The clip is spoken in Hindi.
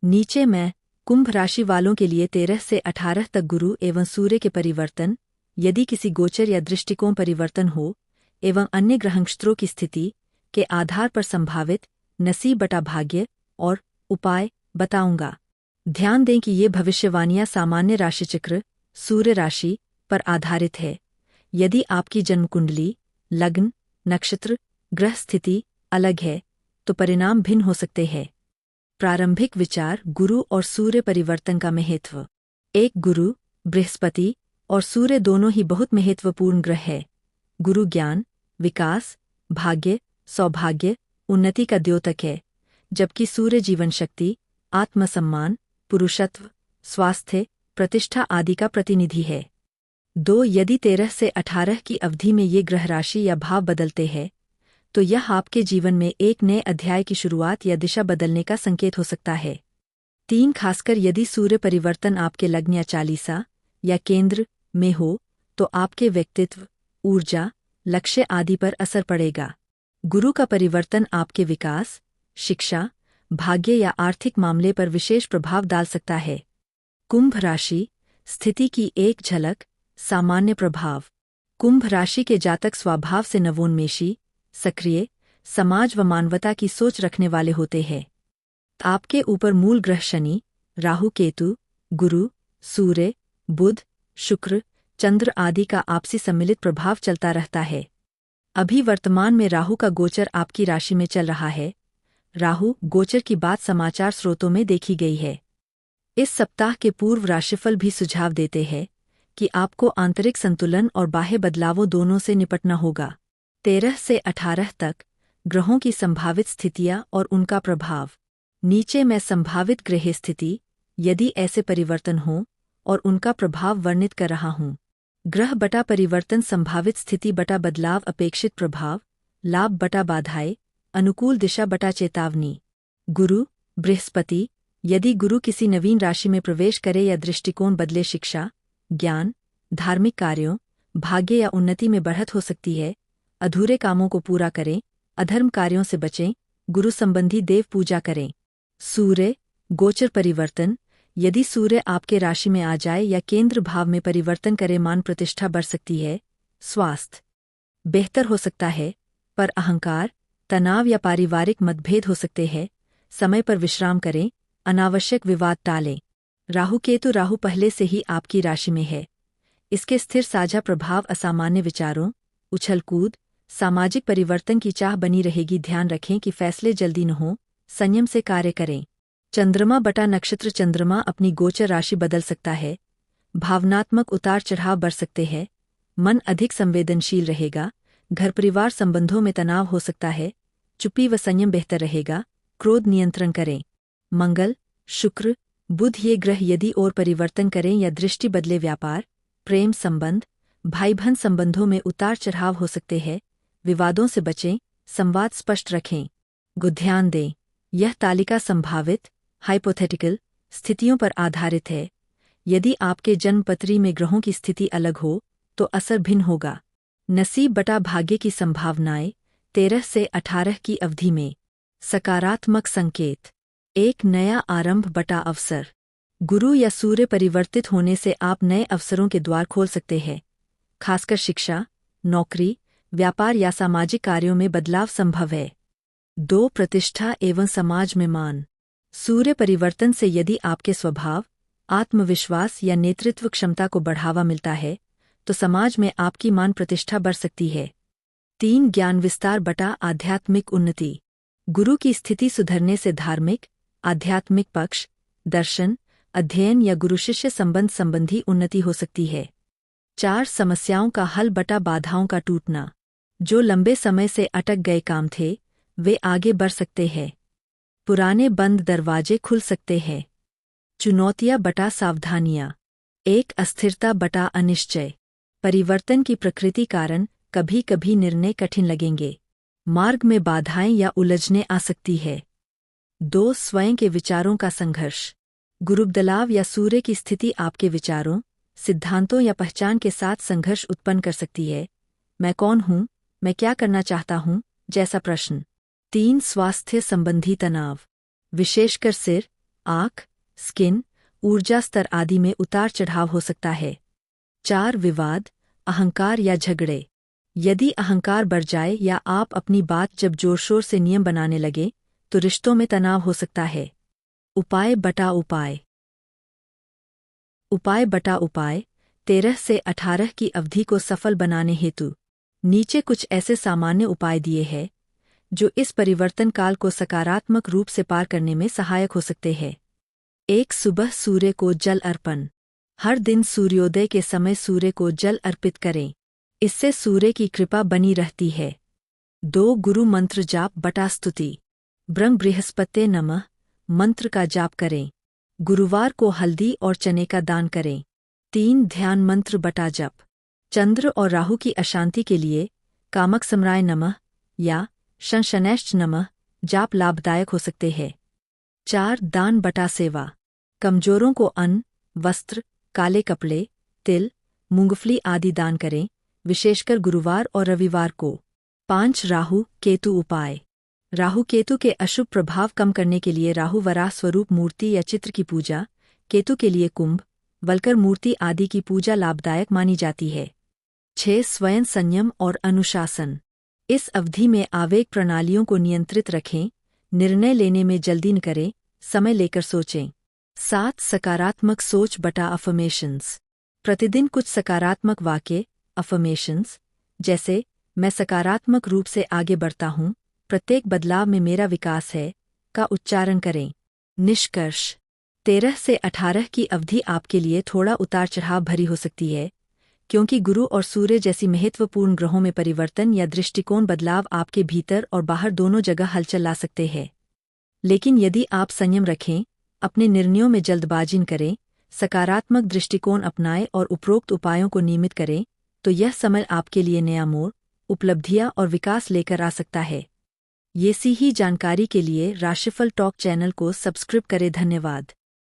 नीचे मैं कुंभ राशि वालों के लिए 13 से 18 तक गुरु एवं सूर्य के परिवर्तन, यदि किसी गोचर या दृष्टिकोण परिवर्तन हो, एवं अन्य ग्रहनक्षत्रों की स्थिति के आधार पर संभावित नसीब बटा भाग्य और उपाय बताऊंगा। ध्यान दें कि ये भविष्यवाणियां सामान्य राशिचक्र सूर्य राशि पर आधारित है। यदि आपकी जन्मकुंडली, लग्न, नक्षत्र, ग्रह स्थिति अलग है तो परिणाम भिन्न हो सकते हैं। प्रारंभिक विचार गुरु और सूर्य परिवर्तन का महत्व। एक गुरु, बृहस्पति और सूर्य दोनों ही बहुत महत्वपूर्ण ग्रह है। गुरु ज्ञान, विकास, भाग्य, सौभाग्य, उन्नति का द्योतक है, जबकि सूर्य जीवन शक्ति, आत्मसम्मान, पुरुषत्व, स्वास्थ्य, प्रतिष्ठा आदि का प्रतिनिधि है। यदि 13 से 18 की अवधि में ये ग्रह राशि या भाव बदलते हैं तो यह आपके जीवन में एक नए अध्याय की शुरुआत या दिशा बदलने का संकेत हो सकता है। 3 खासकर यदि सूर्य परिवर्तन आपके लग्न या चालीसा या केंद्र में हो तो आपके व्यक्तित्व, ऊर्जा, लक्ष्य आदि पर असर पड़ेगा। गुरु का परिवर्तन आपके विकास, शिक्षा, भाग्य या आर्थिक मामले पर विशेष प्रभाव डाल सकता है। कुंभ राशि स्थिति की एक झलक। सामान्य प्रभाव। कुंभ राशि के जातक स्वभाव से नवोन्मेषी, सक्रिय, समाज व मानवता की सोच रखने वाले होते हैं। आपके ऊपर मूल ग्रह शनि, राहु, केतु, गुरु, सूर्य, बुध, शुक्र, चंद्र आदि का आपसी सम्मिलित प्रभाव चलता रहता है। अभी वर्तमान में राहु का गोचर आपकी राशि में चल रहा है। राहु गोचर की बात समाचार स्रोतों में देखी गई है। इस सप्ताह के पूर्व राशिफल भी सुझाव देते हैं कि आपको आंतरिक संतुलन और बाह्य बदलावों दोनों से निपटना होगा। 13 से 18 तक ग्रहों की संभावित स्थितियां और उनका प्रभाव। नीचे मैं संभावित ग्रह स्थिति, यदि ऐसे परिवर्तन हों, और उनका प्रभाव वर्णित कर रहा हूं। ग्रह बटा परिवर्तन, संभावित स्थिति बटा बदलाव, अपेक्षित प्रभाव, लाभ बटा बाधाएं, अनुकूल दिशा बटा चेतावनी। गुरु, बृहस्पति, यदि गुरु किसी नवीन राशि में प्रवेश करे या दृष्टिकोण बदले, शिक्षा, ज्ञान, धार्मिक कार्यों, भाग्य या उन्नति में बढ़त हो सकती है। अधूरे कामों को पूरा करें, अधर्म कार्यों से बचें, गुरु संबंधी देव पूजा करें। सूर्य गोचर परिवर्तन, यदि सूर्य आपके राशि में आ जाए या केंद्र भाव में परिवर्तन करे, मान प्रतिष्ठा बढ़ सकती है। स्वास्थ्य बेहतर हो सकता है, पर अहंकार, तनाव या पारिवारिक मतभेद हो सकते हैं। समय पर विश्राम करें, अनावश्यक विवाद टालें। राहु केतु, राहु पहले से ही आपकी राशि में है। इसके स्थिर साझा प्रभाव असामान्य विचारों, उछल-कूद, सामाजिक परिवर्तन की चाह बनी रहेगी। ध्यान रखें कि फैसले जल्दी न हों, संयम से कार्य करें। चंद्रमा बटा नक्षत्र, चंद्रमा अपनी गोचर राशि बदल सकता है। भावनात्मक उतार चढ़ाव बढ़ सकते हैं। मन अधिक संवेदनशील रहेगा। घर परिवार संबंधों में तनाव हो सकता है। चुप्पी व संयम बेहतर रहेगा। क्रोध नियंत्रण करें। मंगल, शुक्र, बुध ये ग्रह यदि और परिवर्तन करें या दृष्टि बदले, व्यापार, प्रेम संबंध, भाई बहन संबंधों में उतार चढ़ाव हो सकते हैं। विवादों से बचें, संवाद स्पष्ट रखें। ध्यान दें, यह तालिका संभावित हाइपोथेटिकल स्थितियों पर आधारित है। यदि आपके जन्मपत्री में ग्रहों की स्थिति अलग हो तो असर भिन्न होगा। नसीब बटा भाग्य की संभावनाएं 13 से 18 की अवधि में। सकारात्मक संकेत, एक नया आरंभ बटा अवसर। गुरु या सूर्य परिवर्तित होने से आप नए अवसरों के द्वार खोल सकते हैं। खासकर शिक्षा, नौकरी, व्यापार या सामाजिक कार्यों में बदलाव संभव है। प्रतिष्ठा एवं समाज में मान। सूर्य परिवर्तन से यदि आपके स्वभाव, आत्मविश्वास या नेतृत्व क्षमता को बढ़ावा मिलता है तो समाज में आपकी मान प्रतिष्ठा बढ़ सकती है। 3 ज्ञान विस्तार बटा आध्यात्मिक उन्नति। गुरु की स्थिति सुधरने से धार्मिक, आध्यात्मिक पक्ष, दर्शन, अध्ययन या गुरु शिष्य संबंध संबंधी उन्नति हो सकती है। 4 समस्याओं का हल बटा बाधाओं का टूटना। जो लंबे समय से अटक गए काम थे वे आगे बढ़ सकते हैं। पुराने बंद दरवाजे खुल सकते हैं। चुनौतियां बटा सावधानियां। 1 अस्थिरता बटा अनिश्चय। परिवर्तन की प्रकृति कारण कभी कभी निर्णय कठिन लगेंगे। मार्ग में बाधाएं या उलझने आ सकती है। 2 स्वयं के विचारों का संघर्ष। गुरुबदलाव या सूर्य की स्थिति आपके विचारों, सिद्धांतों या पहचान के साथ संघर्ष उत्पन्न कर सकती है। मैं कौन हूँ, मैं क्या करना चाहता हूँ जैसा प्रश्न। 3 स्वास्थ्य संबंधी तनाव, विशेषकर सिर, आँख, स्किन, ऊर्जा स्तर आदि में उतार चढ़ाव हो सकता है। 4 विवाद, अहंकार या झगड़े। यदि अहंकार बढ़ जाए या आप अपनी बात जब जोर-शोर से नियम बनाने लगे, तो रिश्तों में तनाव हो सकता है। उपाय बटा उपाय। उपाय बटा उपाय 13 से 18 की अवधि को सफल बनाने हेतु नीचे कुछ ऐसे सामान्य उपाय दिए हैं जो इस परिवर्तन काल को सकारात्मक रूप से पार करने में सहायक हो सकते हैं। 1. सुबह सूर्य को जल अर्पण। हर दिन सूर्योदय के समय सूर्य को जल अर्पित करें। इससे सूर्य की कृपा बनी रहती है। 2. गुरु मंत्र जाप बटा स्तुति। ब्रह्म बृहस्पते नमः मंत्र का जाप करें। गुरुवार को हल्दी और चने का दान करें। 3. ध्यान मंत्र बटा जप। चंद्र और राहु की अशांति के लिए कामक समराय नमः या शनशनैश्च नमः जाप लाभदायक हो सकते हैं। 4. दान बटा सेवा। कमजोरों को अन्न, वस्त्र, काले कपड़े, तिल, मूंगफली आदि दान करें, विशेषकर गुरुवार और रविवार को। 5. राहु केतु उपाय। राहु केतु के अशुभ प्रभाव कम करने के लिए राहु वराह स्वरूप मूर्ति या चित्र की पूजा, केतु के लिए कुंभ, वलकर मूर्ति आदि की पूजा लाभदायक मानी जाती है। 6. स्वयं संयम और अनुशासन। इस अवधि में आवेग प्रणालियों को नियंत्रित रखें, निर्णय लेने में जल्दी न करें, समय लेकर सोचें। 7. सकारात्मक सोच बटा अफर्मेशंस। प्रतिदिन कुछ सकारात्मक वाक्य अफर्मेशंस जैसे मैं सकारात्मक रूप से आगे बढ़ता हूँ, प्रत्येक बदलाव में मेरा विकास है का उच्चारण करें। निष्कर्ष 13 से 18 की अवधि आपके लिए थोड़ा उतार चढ़ाव भरी हो सकती है, क्योंकि गुरु और सूर्य जैसी महत्वपूर्ण ग्रहों में परिवर्तन या दृष्टिकोण बदलाव आपके भीतर और बाहर दोनों जगह हलचल ला सकते हैं। लेकिन यदि आप संयम रखें, अपने निर्णयों में जल्दबाजी न करें, सकारात्मक दृष्टिकोण अपनाएं और उपरोक्त उपायों को नियमित करें, तो यह समय आपके लिए नया मोड़, उपलब्धियां और विकास लेकर आ सकता है। ये सी ही जानकारी के लिए राशिफल टॉक चैनल को सब्सक्राइब करें। धन्यवाद।